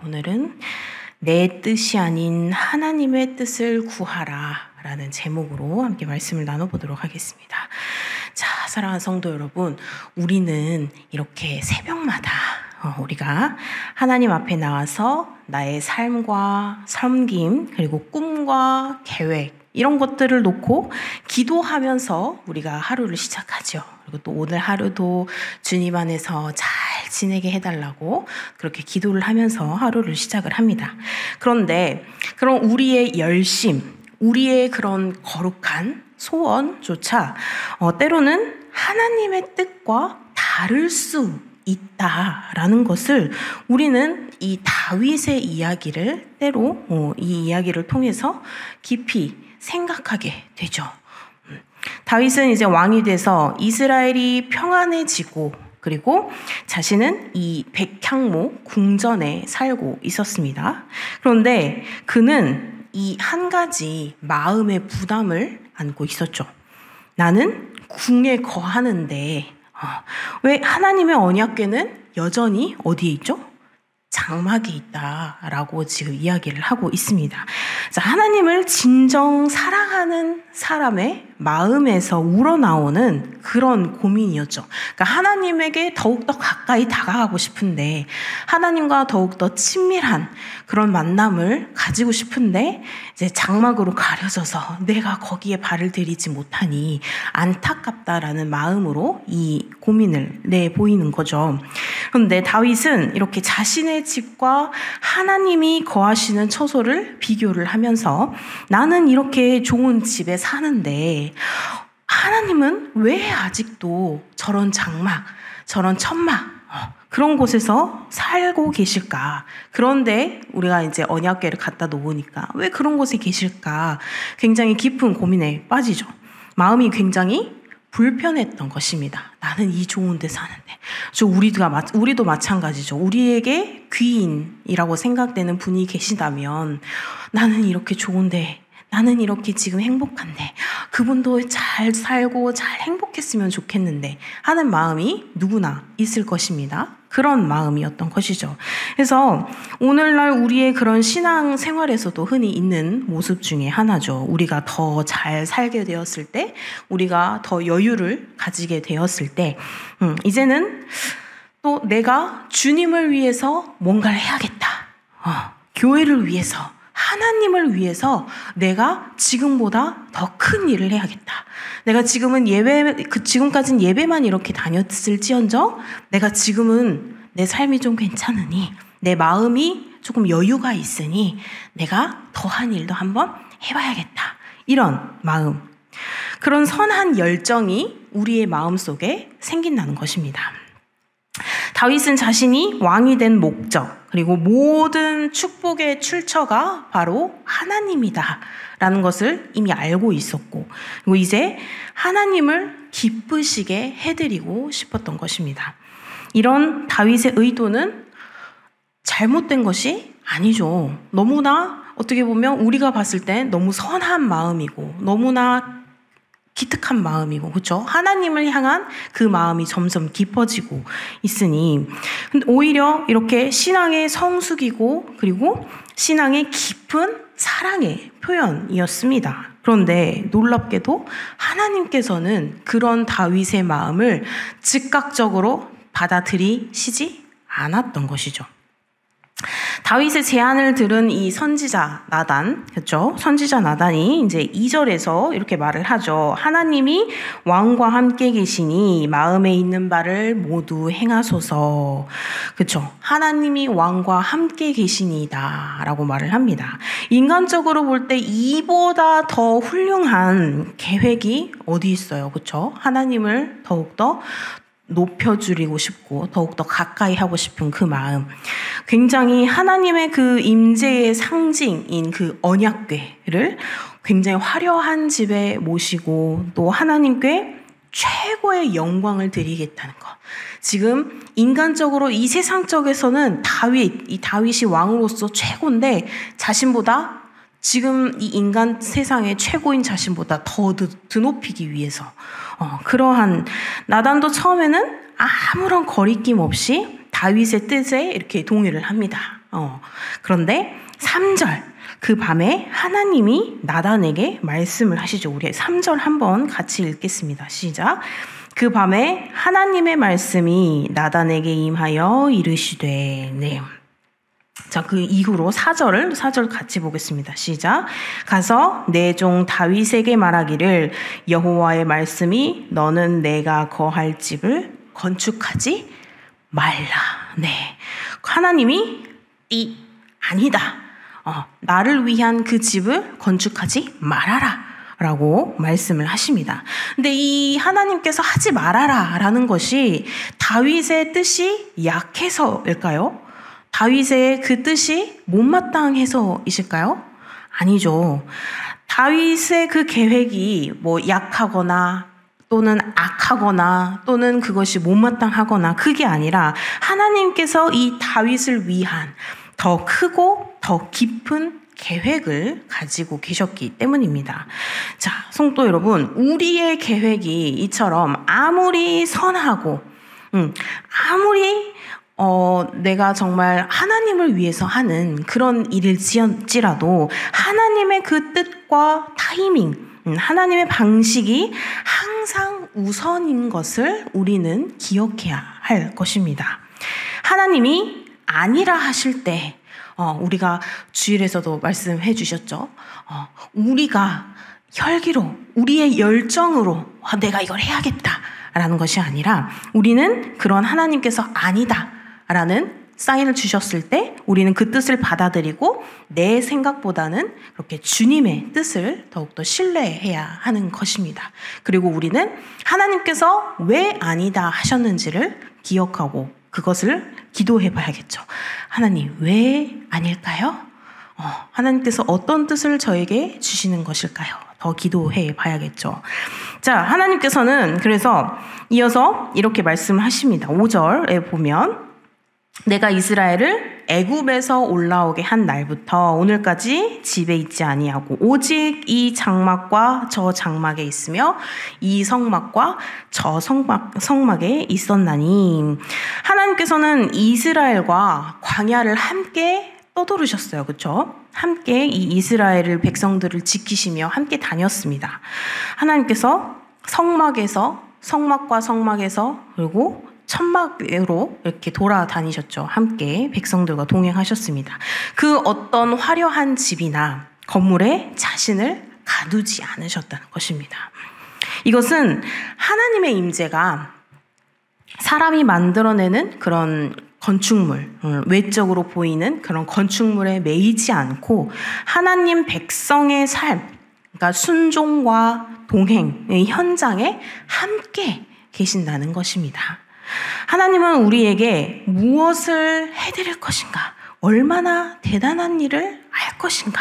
오늘은 내 뜻이 아닌 하나님의 뜻을 구하라 라는 제목으로 함께 말씀을 나눠보도록 하겠습니다. 자, 사랑하는 성도 여러분, 우리는 이렇게 새벽마다 우리가 하나님 앞에 나와서 나의 삶과 섬김 그리고 꿈과 계획 이런 것들을 놓고 기도하면서 우리가 하루를 시작하죠. 그리고 또 오늘 하루도 주님 안에서 잘 지내게 해달라고 그렇게 기도를 하면서 하루를 시작을 합니다. 그런데 그런 우리의 열심, 우리의 그런 거룩한 소원조차 때로는 하나님의 뜻과 다를 수 있다라는 것을 우리는 이 다윗의 이야기를 때로 이 이야기를 통해서 깊이 생각하게 되죠. 다윗은 이제 왕이 돼서 이스라엘이 평안해지고 그리고 자신은 이 백향목 궁전에 살고 있었습니다. 그런데 그는 이 한 가지 마음의 부담을 안고 있었죠. 나는 궁에 거하는데 왜 하나님의 언약궤는 여전히 어디에 있죠? 장막에 있다라고 지금 이야기를 하고 있습니다. 자, 하나님을 진정 사랑하는 사람의 마음에서 우러나오는 그런 고민이었죠. 그러니까 하나님에게 더욱더 가까이 다가가고 싶은데 하나님과 더욱더 친밀한 그런 만남을 가지고 싶은데 이제 장막으로 가려져서 내가 거기에 발을 들이지 못하니 안타깝다라는 마음으로 이 고민을 내보이는 거죠. 그런데 다윗은 이렇게 자신의 집과 하나님이 거하시는 처소를 비교를 하면서 나는 이렇게 좋은 집에 사는데 하나님은 왜 아직도 저런 장막, 저런 천막 그런 곳에서 살고 계실까? 그런데 우리가 이제 언약궤를 갖다 놓으니까 왜 그런 곳에 계실까? 굉장히 깊은 고민에 빠지죠. 마음이 굉장히 불편했던 것입니다. 나는 이 좋은 데 사는데. 우리도 마찬가지죠. 우리에게 귀인이라고 생각되는 분이 계시다면 나는 이렇게 좋은데 나는 이렇게 지금 행복한데 그분도 잘 살고 잘 행복했으면 좋겠는데 하는 마음이 누구나 있을 것입니다. 그런 마음이었던 것이죠. 그래서 오늘날 우리의 그런 신앙 생활에서도 흔히 있는 모습 중에 하나죠. 우리가 더 잘 살게 되었을 때, 우리가 더 여유를 가지게 되었을 때, 이제는 또 내가 주님을 위해서 뭔가를 해야겠다. 교회를 위해서, 하나님을 위해서 내가 지금보다 더 큰 일을 해야겠다. 내가 지금까지는 예배만 이렇게 다녔을지언정 내가 지금은 내 삶이 좀 괜찮으니 내 마음이 조금 여유가 있으니 내가 더한 일도 한번 해봐야겠다. 이런 마음, 그런 선한 열정이 우리의 마음속에 생긴다는 것입니다. 다윗은 자신이 왕이 된 목적 그리고 모든 축복의 출처가 바로 하나님이다 라는 것을 이미 알고 있었고 그리고 이제 하나님을 기쁘시게 해드리고 싶었던 것입니다. 이런 다윗의 의도는 잘못된 것이 아니죠. 너무나 어떻게 보면 우리가 봤을 때 너무 선한 마음이고 너무나 기특한 마음이고 그렇죠? 하나님을 향한 그 마음이 점점 깊어지고 있으니 오히려 이렇게 신앙의 성숙이고 그리고 신앙의 깊은 사랑의 표현이었습니다. 그런데 놀랍게도 하나님께서는 그런 다윗의 마음을 즉각적으로 받아들이시지 않았던 것이죠. 다윗의 제안을 들은 이 선지자 나단, 그렇죠? 선지자 나단이 이제 2절에서 이렇게 말을 하죠. 하나님이 왕과 함께 계시니 마음에 있는 바를 모두 행하소서. 그렇죠? 하나님이 왕과 함께 계시니다라고 말을 합니다. 인간적으로 볼 때 이보다 더 훌륭한 계획이 어디 있어요? 그렇죠? 하나님을 더욱더 높여주리고 싶고 더욱더 가까이 하고 싶은 그 마음, 굉장히 하나님의 그 임재의 상징인 그 언약궤를 굉장히 화려한 집에 모시고 또 하나님께 최고의 영광을 드리겠다는 것. 지금 인간적으로 이 세상적에서는 이 다윗이 왕으로서 최고인데 자신보다 지금 이 인간 세상의 최고인 자신보다 더 드높이기 위해서 그러한 나단도 처음에는 아무런 거리낌 없이 다윗의 뜻에 이렇게 동의를 합니다. 그런데 3절, 그 밤에 하나님이 나단에게 말씀을 하시죠. 우리 3절 한번 같이 읽겠습니다. 시작. 그 밤에 하나님의 말씀이 나단에게 임하여 이르시되. 네. 자, 그 이후로 4절 같이 보겠습니다. 시작. 가서 내 종 다윗에게 말하기를 여호와의 말씀이 너는 내가 거할 집을 건축하지 말라. 네. 하나님이 아니다. 나를 위한 그 집을 건축하지 말아라. 라고 말씀을 하십니다. 근데 이 하나님께서 하지 말아라 라는 것이 다윗의 뜻이 약해서일까요? 다윗의 그 뜻이 못마땅해서이실까요? 아니죠. 다윗의 그 계획이 약하거나 또는 악하거나 또는 그것이 못마땅하거나 그게 아니라 하나님께서 이 다윗을 위한 더 크고 더 깊은 계획을 가지고 계셨기 때문입니다. 자, 성도 여러분, 우리의 계획이 이처럼 아무리 선하고 아무리 내가 정말 하나님을 위해서 하는 그런 일일지라도 하나님의 그 뜻과 타이밍, 하나님의 방식이 항상 우선인 것을 우리는 기억해야 할 것입니다. 하나님이 아니라 하실 때 우리가 주일에서도 말씀해 주셨죠. 우리가 혈기로 우리의 열정으로 내가 이걸 해야겠다라는 것이 아니라 우리는 그런 하나님께서 아니다 라는 사인을 주셨을 때 우리는 그 뜻을 받아들이고 내 생각보다는 그렇게 주님의 뜻을 더욱더 신뢰해야 하는 것입니다. 그리고 우리는 하나님께서 왜 아니다 하셨는지를 기억하고 그것을 기도해 봐야겠죠. 하나님, 왜 아닐까요? 하나님께서 어떤 뜻을 저에게 주시는 것일까요? 더 기도해 봐야겠죠. 자, 하나님께서는 그래서 이어서 이렇게 말씀하십니다. 5절에 보면 내가 이스라엘을 애굽에서 올라오게 한 날부터 오늘까지 집에 있지 아니하고 오직 이 장막과 저 장막에 있으며 이 성막과 저 성막에 있었나니. 하나님께서는 이스라엘과 광야를 함께 떠도르셨어요. 그렇죠? 함께 이 이스라엘 백성들을 지키시며 함께 다녔습니다. 하나님께서 성막과 성막에서 그리고 천막으로 이렇게 돌아다니셨죠. 함께 백성들과 동행하셨습니다. 그 어떤 화려한 집이나 건물에 자신을 가두지 않으셨다는 것입니다. 이것은 하나님의 임재가 사람이 만들어내는 그런 건축물, 외적으로 보이는 그런 건축물에 매이지 않고 하나님 백성의 삶, 그러니까 순종과 동행의 현장에 함께 계신다는 것입니다. 하나님은 우리에게 무엇을 해드릴 것인가, 얼마나 대단한 일을 할 것인가,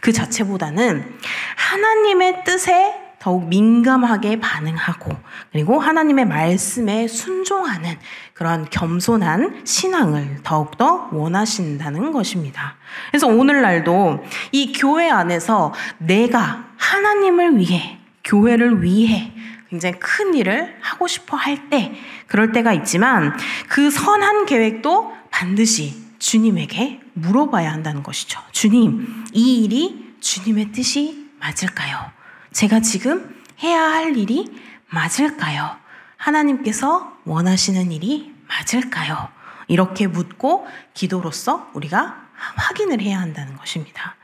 그 자체보다는 하나님의 뜻에 더욱 민감하게 반응하고 그리고 하나님의 말씀에 순종하는 그런 겸손한 신앙을 더욱더 원하신다는 것입니다. 그래서 오늘날도 이 교회 안에서 내가 하나님을 위해, 교회를 위해 굉장히 큰 일을 하고 싶어 할 때, 그럴 때가 있지만 그 선한 계획도 반드시 주님에게 물어봐야 한다는 것이죠. 주님, 이 일이 주님의 뜻이 맞을까요? 제가 지금 해야 할 일이 맞을까요? 하나님께서 원하시는 일이 맞을까요? 이렇게 묻고 기도로서 우리가 확인을 해야 한다는 것입니다.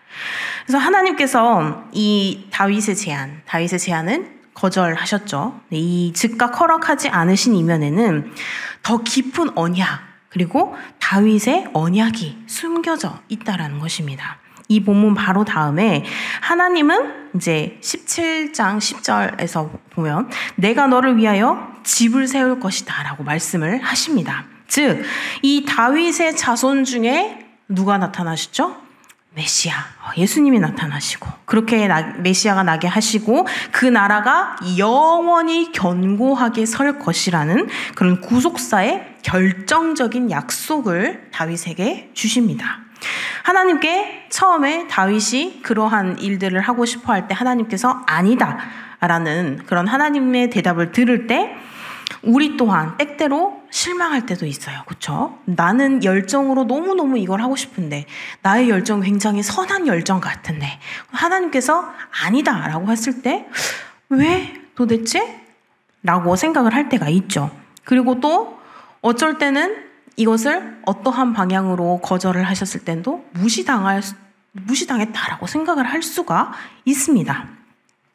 그래서 하나님께서 이 다윗의 제안은 거절하셨죠. 이 즉각 허락하지 않으신 이면에는 더 깊은 언약, 그리고 다윗의 언약이 숨겨져 있다라는 것입니다. 이 본문 바로 다음에 하나님은 이제 17장 10절에서 보면 내가 너를 위하여 집을 세울 것이다 라고 말씀을 하십니다. 즉, 이 다윗의 자손 중에 누가 나타나셨죠? 메시아, 예수님이 나타나시고 그렇게 메시아가 나게 하시고 그 나라가 영원히 견고하게 설 것이라는 그런 구속사의 결정적인 약속을 다윗에게 주십니다. 하나님께 처음에 다윗이 그러한 일들을 하고 싶어 할 때 하나님께서 아니다 라는 그런 하나님의 대답을 들을 때 우리 또한 때때로 실망할 때도 있어요. 그렇죠? 나는 열정으로 너무너무 이걸 하고 싶은데 나의 열정은 굉장히 선한 열정 같은데 하나님께서 아니다라고 했을 때 왜 도대체? 라고 생각을 할 때가 있죠. 그리고 또 어쩔 때는 이것을 어떠한 방향으로 거절을 하셨을 때도 무시당했다라고 생각을 할 수가 있습니다.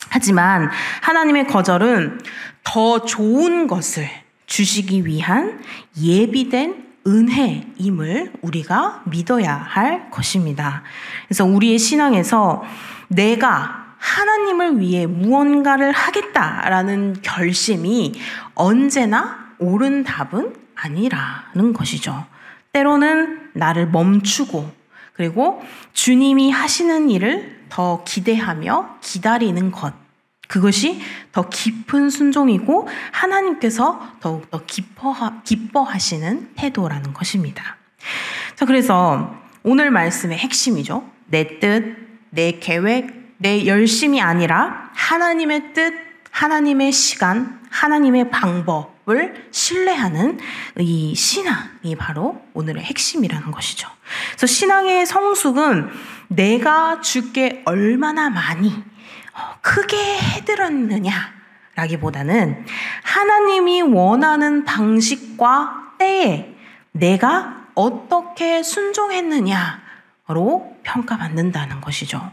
하지만 하나님의 거절은 더 좋은 것을 주시기 위한 예비된 은혜임을 우리가 믿어야 할 것입니다. 그래서 우리의 신앙에서 내가 하나님을 위해 무언가를 하겠다라는 결심이 언제나 옳은 답은 아니라는 것이죠. 때로는 나를 멈추고 그리고 주님이 하시는 일을 더 기대하며 기다리는 것, 그것이 더 깊은 순종이고 하나님께서 더욱더 기뻐하시는 태도라는 것입니다. 자, 그래서 오늘 말씀의 핵심이죠. 내 뜻, 내 계획, 내 열심이 아니라 하나님의 뜻, 하나님의 시간, 하나님의 방법을 신뢰하는 이 신앙이 바로 오늘의 핵심이라는 것이죠. 그래서 신앙의 성숙은 내가 주께 얼마나 많이 크게 해드렸느냐라기보다는 하나님이 원하는 방식과 때에 내가 어떻게 순종했느냐로 평가받는다는 것이죠.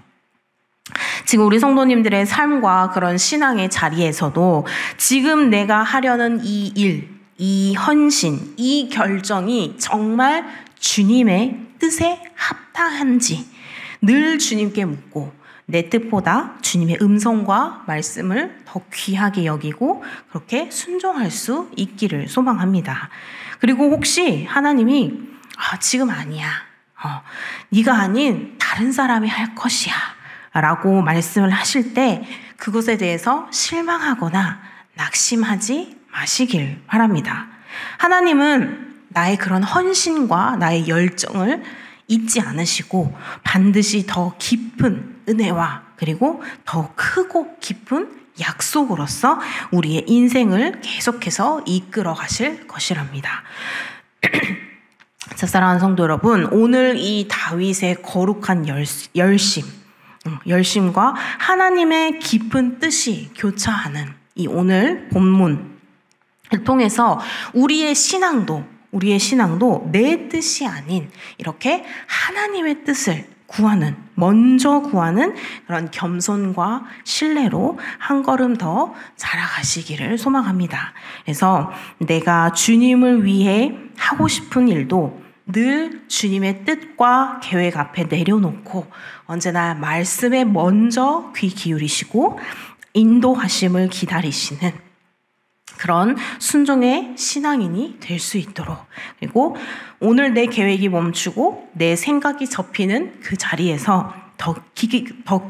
지금 우리 성도님들의 삶과 그런 신앙의 자리에서도 지금 내가 하려는 이 일, 이 헌신, 이 결정이 정말 주님의 뜻에 합당한지 늘 주님께 묻고 내 뜻보다 주님의 음성과 말씀을 더 귀하게 여기고 그렇게 순종할 수 있기를 소망합니다. 그리고 혹시 하나님이 지금 아니야. 네가 아닌 다른 사람이 할 것이야. 라고 말씀을 하실 때 그것에 대해서 실망하거나 낙심하지 마시길 바랍니다. 하나님은 나의 그런 헌신과 나의 열정을 잊지 않으시고 반드시 더 깊은 은혜와 그리고 더 크고 깊은 약속으로서 우리의 인생을 계속해서 이끌어 가실 것이랍니다. 자, 사랑하는 성도 여러분, 오늘 이 다윗의 거룩한 열심과 하나님의 깊은 뜻이 교차하는 이 오늘 본문을 통해서 우리의 신앙도 내 뜻이 아닌 이렇게 하나님의 뜻을 먼저 구하는 그런 겸손과 신뢰로 한 걸음 더 자라가시기를 소망합니다. 그래서 내가 주님을 위해 하고 싶은 일도 늘 주님의 뜻과 계획 앞에 내려놓고 언제나 말씀에 먼저 귀 기울이시고 인도하심을 기다리시는 그런 순종의 신앙인이 될 수 있도록, 그리고 오늘 내 계획이 멈추고 내 생각이 접히는 그 자리에서 더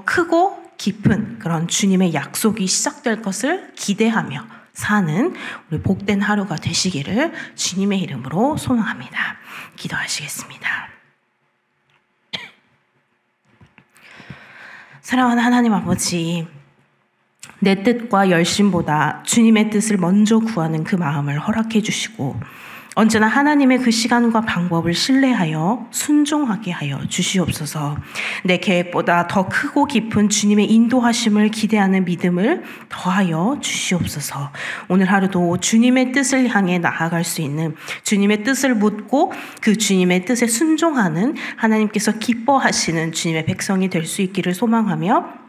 크고 깊은 그런 주님의 약속이 시작될 것을 기대하며 사는 우리 복된 하루가 되시기를 주님의 이름으로 소망합니다. 기도하시겠습니다. 사랑하는 하나님 아버지, 내 뜻과 열심보다 주님의 뜻을 먼저 구하는 그 마음을 허락해 주시고 언제나 하나님의 그 시간과 방법을 신뢰하여 순종하게 하여 주시옵소서. 내 계획보다 더 크고 깊은 주님의 인도하심을 기대하는 믿음을 더하여 주시옵소서. 오늘 하루도 주님의 뜻을 향해 나아갈 수 있는, 주님의 뜻을 묻고 그 주님의 뜻에 순종하는 하나님께서 기뻐하시는 주님의 백성이 될 수 있기를 소망하며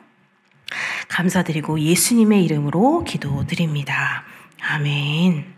감사드리고 예수님의 이름으로 기도드립니다. 아멘.